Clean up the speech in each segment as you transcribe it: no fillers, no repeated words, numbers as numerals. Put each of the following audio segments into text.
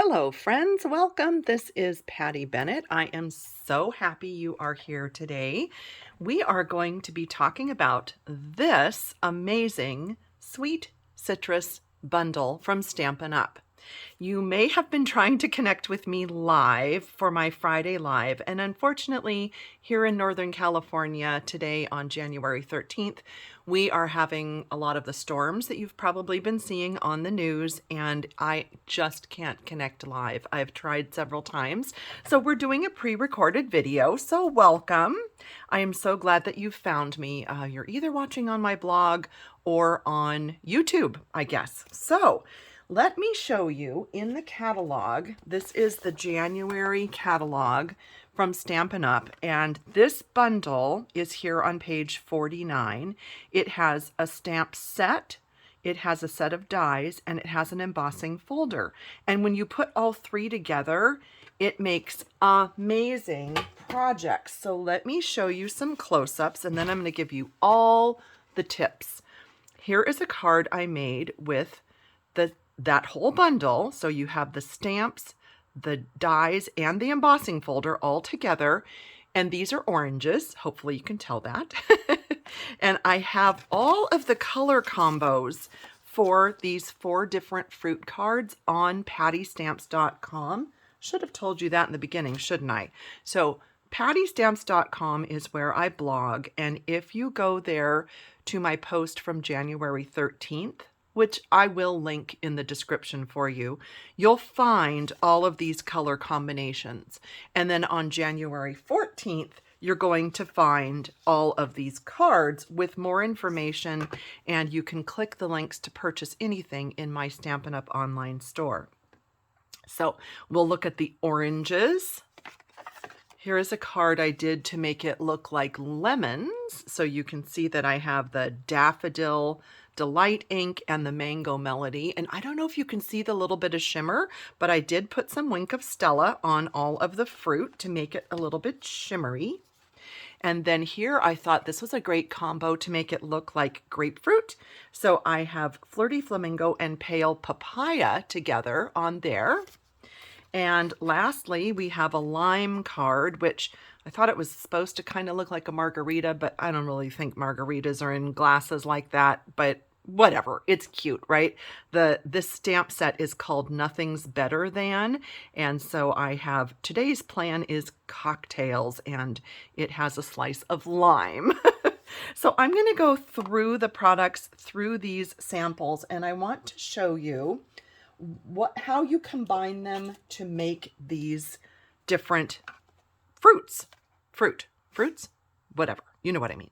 Hello, friends. Welcome. This is Patty Bennett. I am so happy you are here today. We are going to be talking about this amazing sweet citrus bundle from Stampin' Up. You may have been trying to connect with me live for my Friday Live, and unfortunately, here in Northern California today on January 13th, we are having a lot of the storms that you've probably been seeing on the news, and I just can't connect live. I've tried several times, so we're doing a pre-recorded video, so welcome. I am so glad that you found me. You're either watching on my blog or on YouTube, I guess. So, let me show you in the catalog. This is the January catalog from Stampin' Up, and this bundle is here on page 49. It has a stamp set, it has a set of dies, and it has an embossing folder. And when you put all three together, it makes amazing projects. So let me show you some close-ups, and then I'm going to give you all the tips. Here is a card I made with that whole bundle. So you have the stamps, the dies, and the embossing folder all together. And these are oranges. Hopefully you can tell that. And I have all of the color combos for these 4 different fruit cards on pattystamps.com. Should have told you that in the beginning, shouldn't I? So pattystamps.com is where I blog. And if you go there to my post from January 13th, which I will link in the description for you, you'll find all of these color combinations. And then on January 14th, you're going to find all of these cards with more information, and you can click the links to purchase anything in my Stampin' Up! Online store. So we'll look at the oranges. Here is a card I did to make it look like lemons. So you can see that I have the Daffodil Delight ink and the Mango Melody. And I don't know if you can see the little bit of shimmer, but I did put some Wink of Stella on all of the fruit to make it a little bit shimmery. And then here I thought this was a great combo to make it look like grapefruit. So I have Flirty Flamingo and Pale Papaya together on there. And lastly, we have a lime card, which I thought it was supposed to kind of look like a margarita, but I don't really think margaritas are in glasses like that, but whatever. It's cute, right? This stamp set is called Nothing's Better Than, and so I have today's plan is cocktails, and it has a slice of lime. So I'm going to go through the products, through these samples, and I want to show you how you combine them to make these different fruits, whatever, you know what I mean.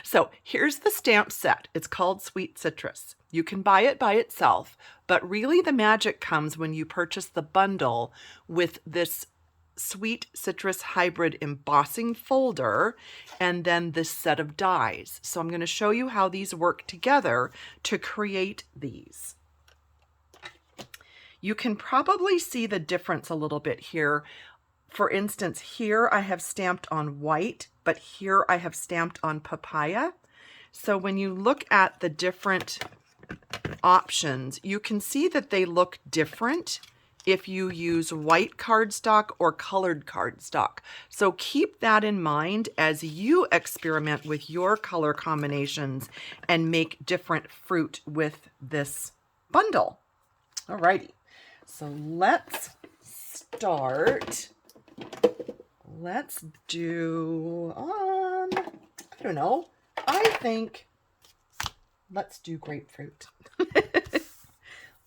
So here's the stamp set. It's called Sweet Citrus. You can buy it by itself, but really the magic comes when you purchase the bundle with this Sweet Citrus Hybrid embossing folder and then this set of dies. So I'm going to show you how these work together to create these. You can probably see the difference a little bit here. For instance, here I have stamped on white, but here I have stamped on papaya. So when you look at the different options, you can see that they look different if you use white cardstock or colored cardstock. So keep that in mind as you experiment with your color combinations and make different fruit with this bundle. Alrighty. So let's start. Let's do, I don't know. I think let's do grapefruit.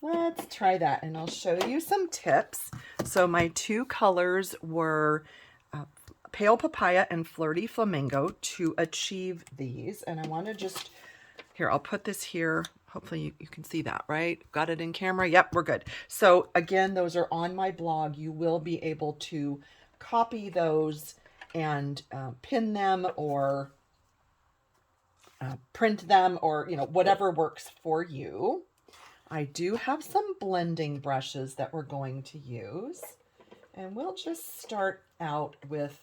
Let's try that, and I'll show you some tips. So my 2 colors were Pale Papaya and Flirty Flamingo to achieve these. And I want to just, here, I'll put this here. Hopefully you can see that, right? Got it in camera? Yep, we're good. So again, those are on my blog. You will be able to copy those and pin them or print them, or, you know, whatever works for you. I do have some blending brushes that we're going to use. And we'll just start out with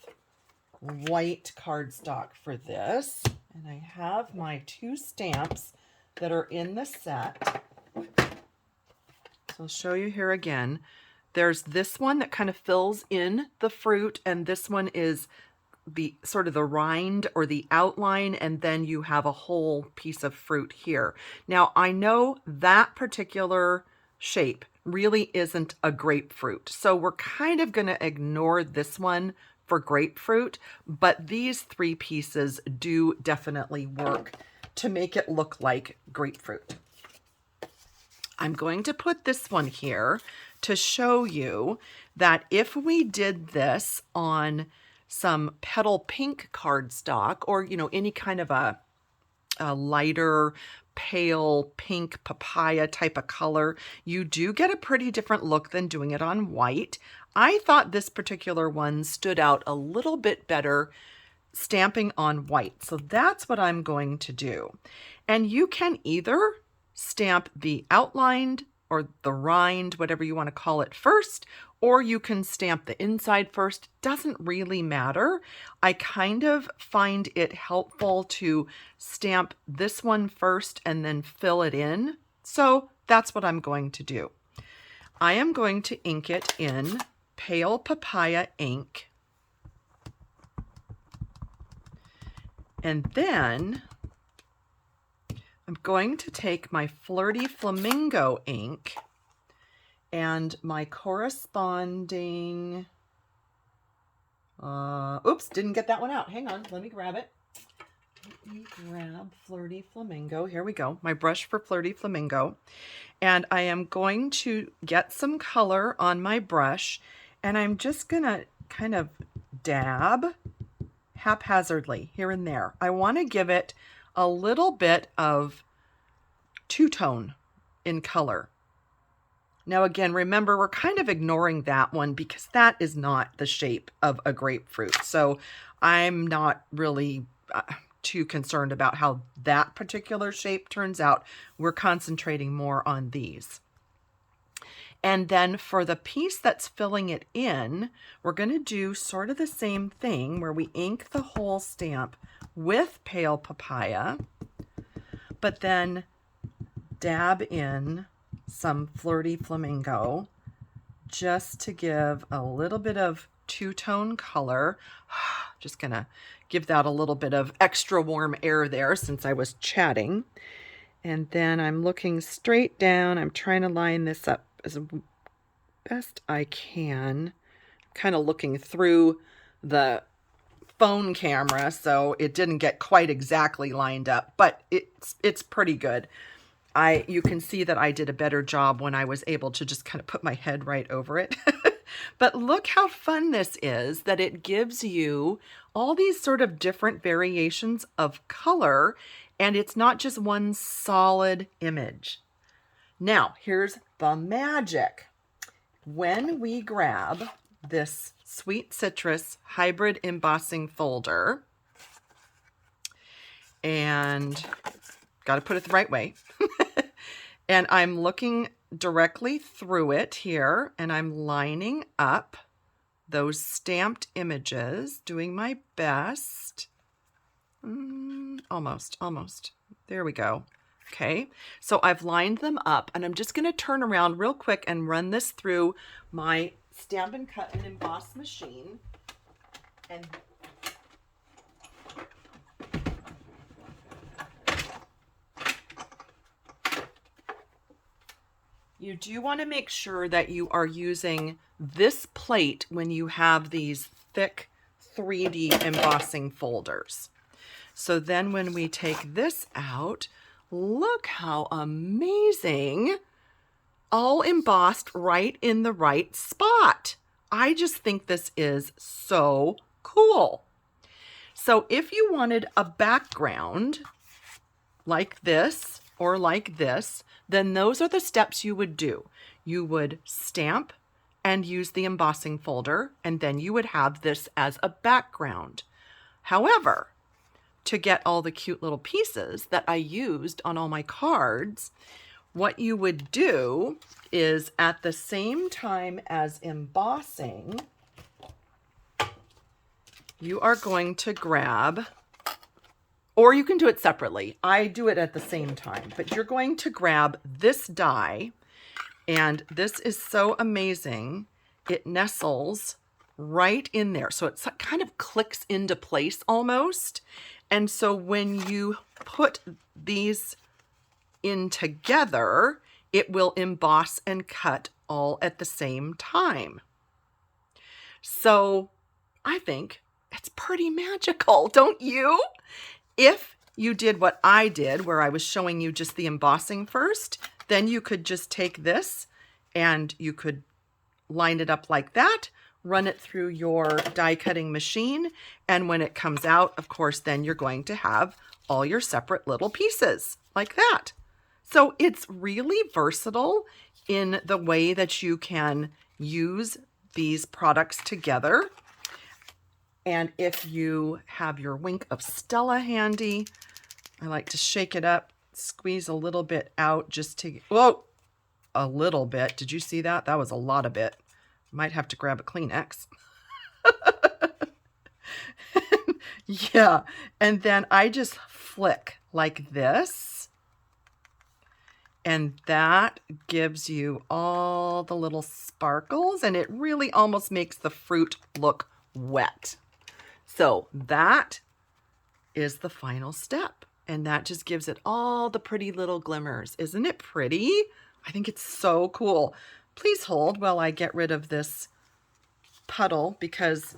white cardstock for this. And I have my 2 stamps that are in the set. So I'll show you here again. There's this one that kind of fills in the fruit, and this one is the sort of the rind or the outline, and then you have a whole piece of fruit here. Now, I know that particular shape really isn't a grapefruit, so we're kind of going to ignore this one for grapefruit, but these three pieces do definitely work to make it look like grapefruit. I'm going to put this one here to show you that if we did this on some petal pink cardstock, or any kind of a lighter pale pink papaya type of color, you do get a pretty different look than doing it on white. I thought this particular one stood out a little bit better stamping on white, so that's what I'm going to do. And you can either stamp the outlined or the rind, whatever you want to call it, first, or you can stamp the inside first. Doesn't really matter. I kind of find it helpful to stamp this one first and then fill it in. So that's what I'm going to do. I am going to ink it in pale papaya ink. And then I'm going to take my Flirty Flamingo ink and my corresponding, oops, didn't get that one out. Hang on, let me grab it. Let me grab Flirty Flamingo. Here we go, my brush for Flirty Flamingo. And I am going to get some color on my brush, and I'm just gonna kind of dab haphazardly here and there. I want to give it a little bit of two-tone in color. Now again, remember, we're kind of ignoring that one because that is not the shape of a grapefruit. So I'm not really too concerned about how that particular shape turns out. We're concentrating more on these. And then for the piece that's filling it in, we're going to do sort of the same thing where we ink the whole stamp with pale papaya, but then dab in some Flirty Flamingo just to give a little bit of two-tone color. Just going to give that a little bit of extra warm air there since I was chatting. And then I'm looking straight down. I'm trying to line this up as best I can. Kind of looking through the phone camera, so it didn't get quite exactly lined up, but it's pretty good. You can see that I did a better job when I was able to just kind of put my head right over it. But look how fun this is, that it gives you all these sort of different variations of color, and it's not just one solid image. Now, here's the magic. When we grab this Sweet Citrus hybrid embossing folder, and got to put it the right way, and I'm looking directly through it here, and I'm lining up those stamped images, doing my best. Almost. There we go. Okay, so I've lined them up, and I'm just going to turn around real quick and run this through my Stampin' Cut and Emboss machine. And you do want to make sure that you are using this plate when you have these thick 3D embossing folders. So then when we take this out, look how amazing, all embossed right in the right spot. I just think this is so cool. So if you wanted a background like this or like this, then those are the steps you would do. You would stamp and use the embossing folder, and then you would have this as a background. However, to get all the cute little pieces that I used on all my cards, what you would do is at the same time as embossing, you are going to grab, or you can do it separately. I do it at the same time, but you're going to grab this die And this is so amazing. It nestles right in there. So it kind of clicks into place almost. And so when you put these in together, it will emboss and cut all at the same time. So I think it's pretty magical, don't you? If you did what I did, where I was showing you just the embossing first, then you could just take this and you could line it up like that, run it through your die cutting machine, and when it comes out, of course, then you're going to have all your separate little pieces like that. So it's really versatile in the way that you can use these products together. And if you have your Wink of Stella handy, I like to shake it up, squeeze a little bit out just to, whoa, a little bit. Did you see that? That was a lot of it. Might have to grab a Kleenex. Yeah, and then I just flick like this. And that gives you all the little sparkles, and it really almost makes the fruit look wet. So that is the final step, and that just gives it all the pretty little glimmers. Isn't it pretty? I think it's so cool. Please hold while I get rid of this puddle, because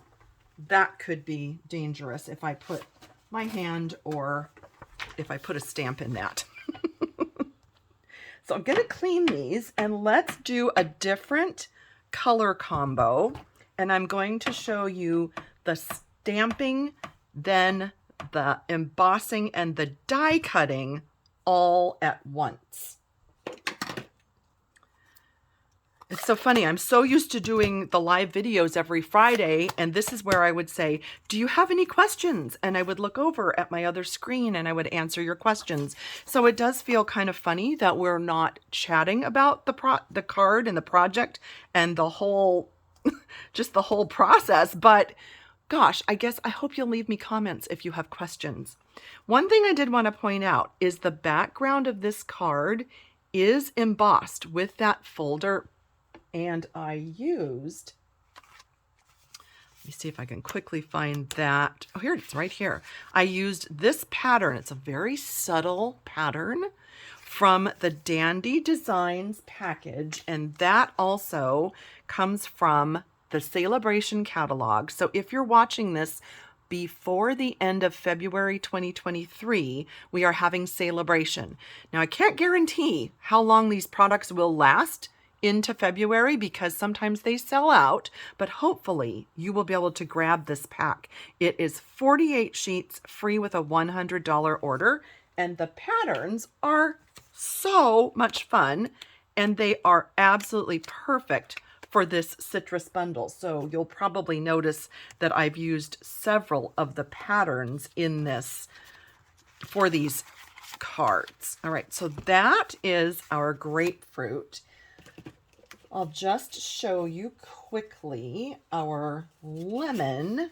that could be dangerous if I put my hand or if I put a stamp in that. So I'm going to clean these, and let's do a different color combo. And I'm going to show you the stamping, then the embossing, and the die cutting all at once. It's so funny. I'm so used to doing the live videos every Friday, and this is where I would say, do you have any questions? And I would look over at my other screen and I would answer your questions. So it does feel kind of funny that we're not chatting about the card and the project and the whole, just the whole process. But gosh, I hope you'll leave me comments if you have questions. One thing I did want to point out is the background of this card is embossed with that folder. And I used, let me see if I can quickly find that. Oh, here it is right here. I used this pattern. It's a very subtle pattern from the Dandy Designs package. And that also comes from the Sale-a-Bration catalog. So if you're watching this before the end of February 2023, we are having Sale-a-Bration. Now, I can't guarantee how long these products will last into February, because sometimes they sell out, but hopefully you will be able to grab this pack. It is 48 sheets, free with a $100 order, and the patterns are so much fun, and they are absolutely perfect for this citrus bundle. So you'll probably notice that I've used several of the patterns in this for these cards. All right, so that is our grapefruit. I'll just show you quickly our lemon.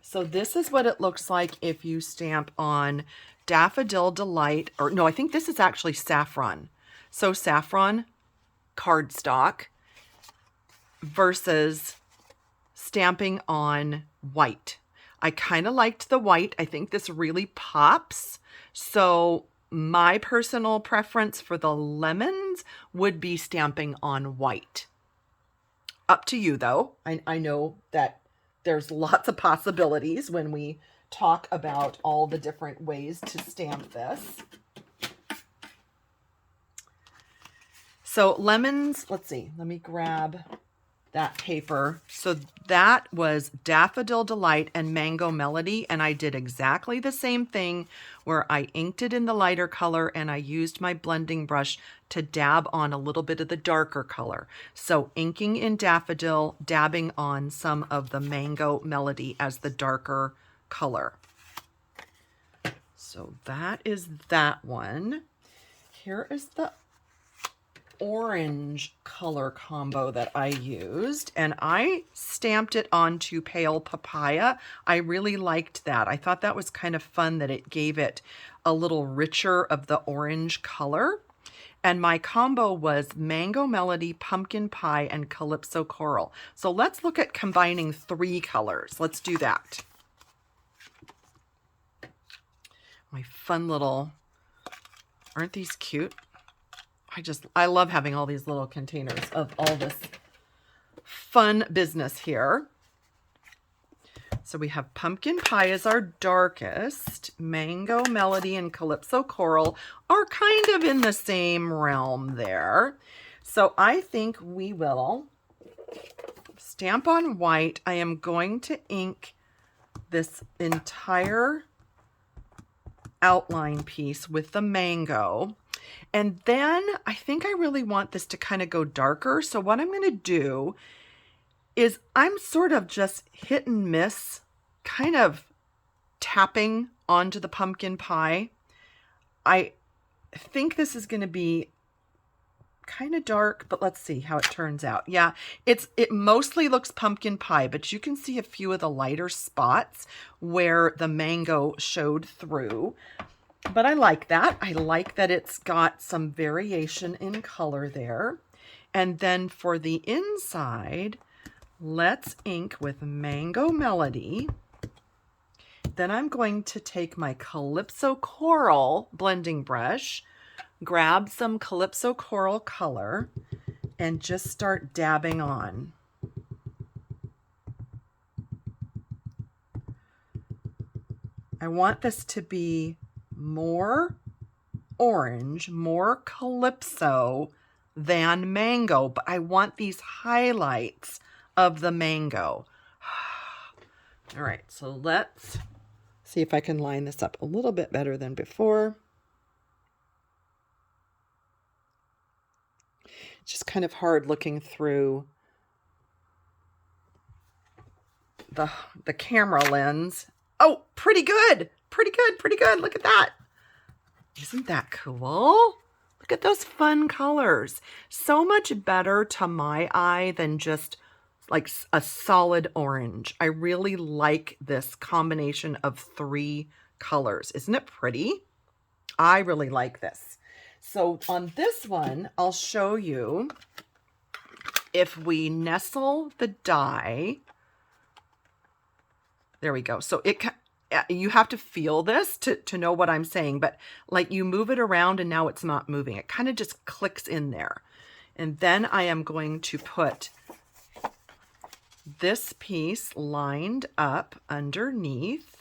So this is what it looks like if you stamp on Daffodil Delight, or no, I think this is actually saffron. So saffron cardstock versus stamping on white. I kind of liked the white. I think this really pops. So my personal preference for the lemons would be stamping on white. Up to you, though. I know that there's lots of possibilities when we talk about all the different ways to stamp this. So lemons, let's see, let me grab that paper. So that was Daffodil Delight and Mango Melody, and I did exactly the same thing where I inked it in the lighter color and I used my blending brush to dab on a little bit of the darker color. So inking in Daffodil, dabbing on some of the Mango Melody as the darker color. So that is that one. Here is the orange color combo that I used, and I stamped it onto Pale Papaya. I really liked that. I thought that was kind of fun that it gave it a little richer of the orange color. And my combo was Mango Melody, Pumpkin Pie, and Calypso Coral. So let's look at combining 3 colors. Let's do that. My fun little, aren't these cute? I love having all these little containers of all this fun business here. So we have Pumpkin Pie as our darkest. Mango Melody and Calypso Coral are kind of in the same realm there. So I think we will stamp on white. I am going to ink this entire outline piece with the mango. And then I think I really want this to kind of go darker. So what I'm going to do is I'm sort of just hit and miss, kind of tapping onto the pumpkin pie. I think this is going to be kind of dark, but let's see how it turns out. Yeah, it mostly looks pumpkin pie, but you can see a few of the lighter spots where the mango showed through. But I like that. I like that it's got some variation in color there. And then for the inside, let's ink with Mango Melody. Then I'm going to take my Calypso Coral blending brush, grab some Calypso Coral color, and just start dabbing on. I want this to be more orange, more Calypso than mango, but I want these highlights of the mango. All right, so let's see if I can line this up a little bit better than before. It's just kind of hard looking through the camera lens. Oh, pretty good. Pretty good, pretty good. Look at that. Isn't that cool? Look at those fun colors. So much better to my eye than just like a solid orange. I really like this combination of 3 colors. Isn't it pretty? I really like this. So on this one, I'll show you if we nestle the die. There we go. So you have to feel this to know what I'm saying, but like you move it around and now it's not moving. It kind of just clicks in there. And then I am going to put this piece lined up underneath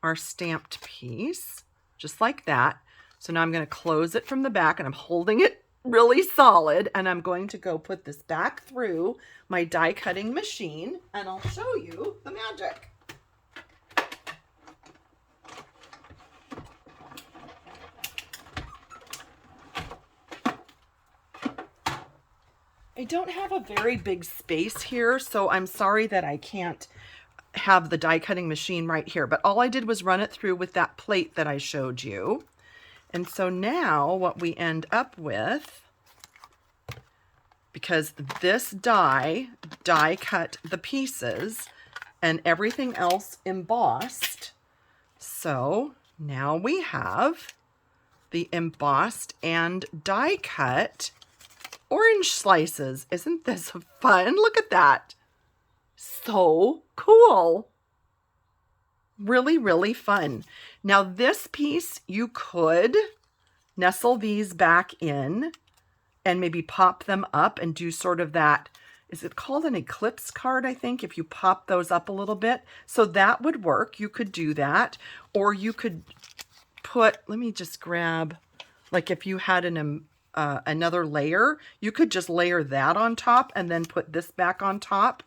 our stamped piece, just like that. So now I'm going to close it from the back and I'm holding it really solid, and I'm going to go put this back through my die cutting machine and I'll show you the magic. I don't have a very big space here, so I'm sorry that I can't have the die cutting machine right here, but all I did was run it through with that plate that I showed you. And so now what we end up with, because this die cut the pieces and everything else embossed, so now we have the embossed and die cut orange slices. Isn't this fun? Look at that. So cool. Really, really fun. Now this piece, you could nestle these back in and maybe pop them up and do sort of that. Is it called an eclipse card, I think, if you pop those up a little bit? So that would work. You could do that. Or you could put, let me just grab, like if you had another layer, you could just layer that on top and then put this back on top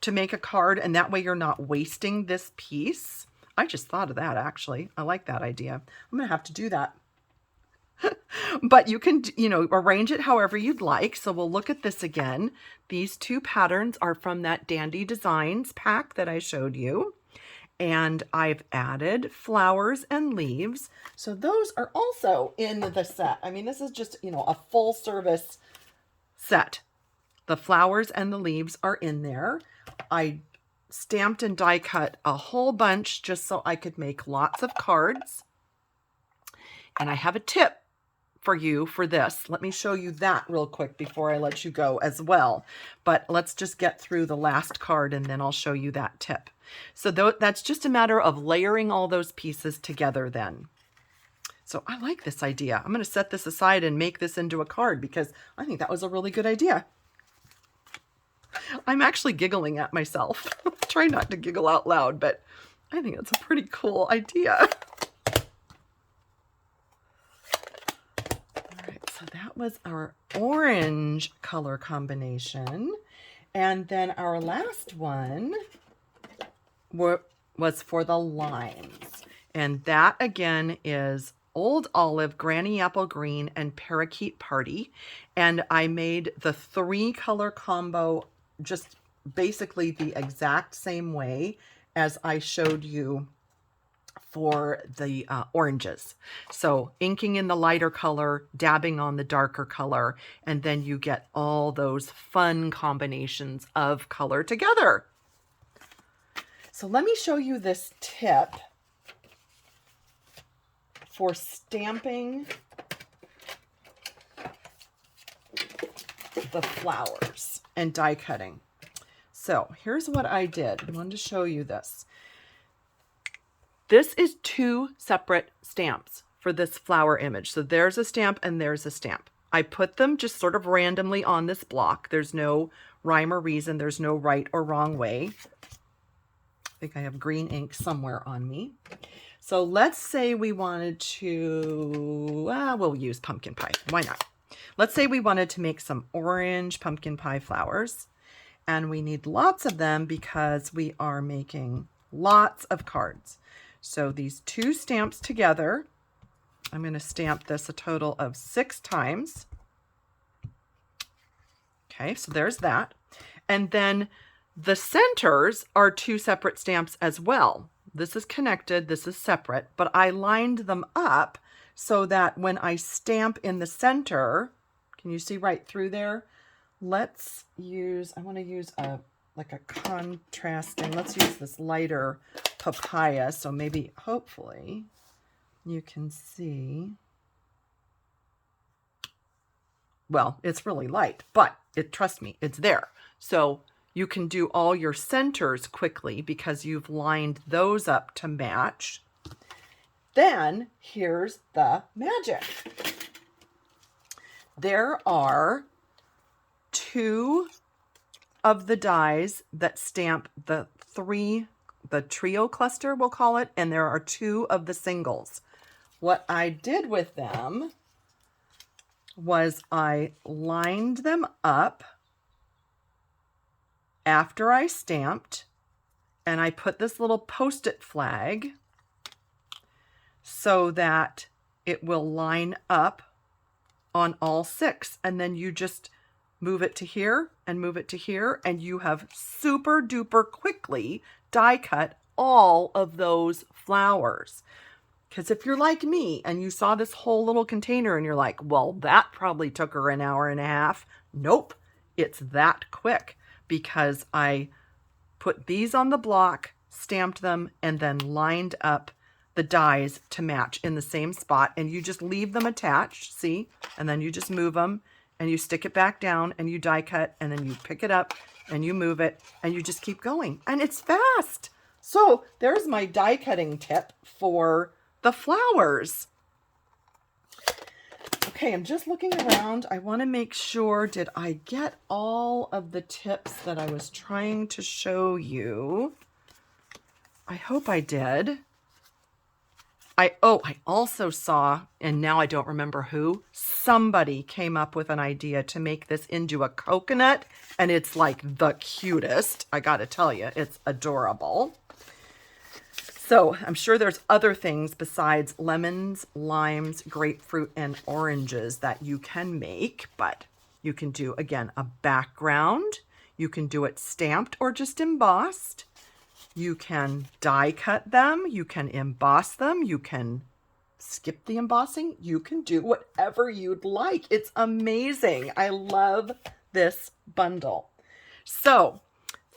to make a card, and that way you're not wasting this piece. I just thought of that, actually. I like that idea. I'm gonna have to do that. But you can, arrange it however you'd like. So we'll look at this again. These 2 patterns are from that Dandy Designs pack that I showed you. And I've added flowers and leaves. So those are also in the set. I mean, this is just, a full service set. The flowers and the leaves are in there. I stamped and die cut a whole bunch just so I could make lots of cards. And I have a tip for you for this. Let me show you that real quick before I let you go as well. But let's just get through the last card and then I'll show you that tip. So that's just a matter of layering all those pieces together then. So I like this idea. I'm going to set this aside and make this into a card because I think that was a really good idea. I'm actually giggling at myself. Try not to giggle out loud, but I think it's a pretty cool idea. All right, so that was our orange color combination. And then our last one was for the limes. And that again is Old Olive, Granny Apple Green, and Parakeet Party. And I made the 3-color combo just basically the exact same way as I showed you for the oranges. So inking in the lighter color, dabbing on the darker color, and then you get all those fun combinations of color together. So let me show you this tip for stamping the flowers and die cutting. So here's what I did. I wanted to show you this. This is 2 separate stamps for this flower image. So there's a stamp and there's a stamp. I put them just sort of randomly on this block. There's no rhyme or reason. There's no right or wrong way. I think I have green ink somewhere on me. So let's say we wanted to, we'll use pumpkin pie. Why not? Let's say we wanted to make some orange pumpkin pie flowers, and we need lots of them because we are making lots of cards. So these 2 stamps together, I'm going to stamp this a total of 6 times. Okay, so there's that. And then the centers are 2 separate stamps as well. This is connected, this is separate, but I lined them up so that when I stamp in the center, can you see right through there? Let's use, I want to use like a contrasting, let's use this lighter papaya. So maybe, hopefully, you can see. Well, it's really light, but trust me, it's there. So you can do all your centers quickly because you've lined those up to match. Then here's the magic. There are 2 of the dies that stamp the trio cluster, we'll call it, and there are 2 of the singles. What I did with them was I lined them up after I stamped, and I put this little Post-it flag so that it will line up on all 6. And then you just move it to here and move it to here, and you have super duper quickly die cut all of those flowers. Because if you're like me and you saw this whole little container and you're like, well, that probably took her an hour and a half. Nope, it's that quick because I put these on the block, stamped them, and then lined up the dies to match in the same spot. And you just leave them attached, see? And then you just move them and you stick it back down and you die cut, and then you pick it up and you move it and you just keep going. And it's fast. So there's my die cutting tip for the flowers. Okay, I'm just looking around. I want to make sure, did I get all of the tips that I was trying to show you? I hope I did. I also saw, and now I don't remember who, somebody came up with an idea to make this into a coconut, and it's like the cutest. I gotta tell you, it's adorable. So I'm sure there's other things besides lemons, limes, grapefruit, and oranges that you can make, but you can do, again, a background. You can do it stamped or just embossed. You can die cut them. You can emboss them. You can skip the embossing. You can do whatever you'd like. It's amazing. I love this bundle. So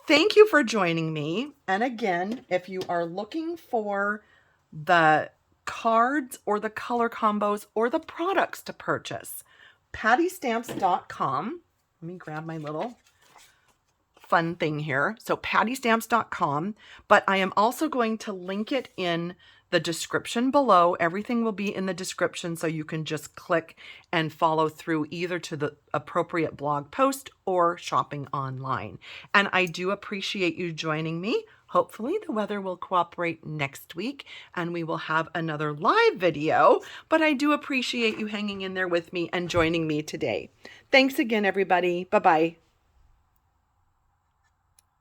thank you for joining me. And again, if you are looking for the cards or the color combos or the products to purchase. pattystamps.com. Let me grab my little fun thing here. So pattystamps.com, but I am also going to link it in the description below. Everything will be in the description, so you can just click and follow through either to the appropriate blog post or shopping online. And I do appreciate you joining me. Hopefully the weather will cooperate next week and we will have another live video, but I do appreciate you hanging in there with me and joining me today. Thanks again, everybody. Bye-bye.